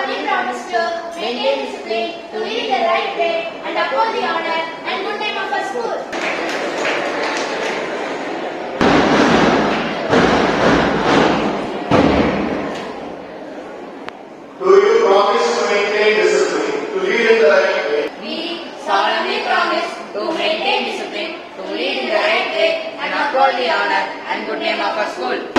solemnly promise to maintain discipline, to lead the right way, and uphold the honor and good name of our school. Do you promise to maintain discipline, to lead in the right way? We solemnly promise to maintain discipline, to lead in the right way, and uphold the honor and good name of our school.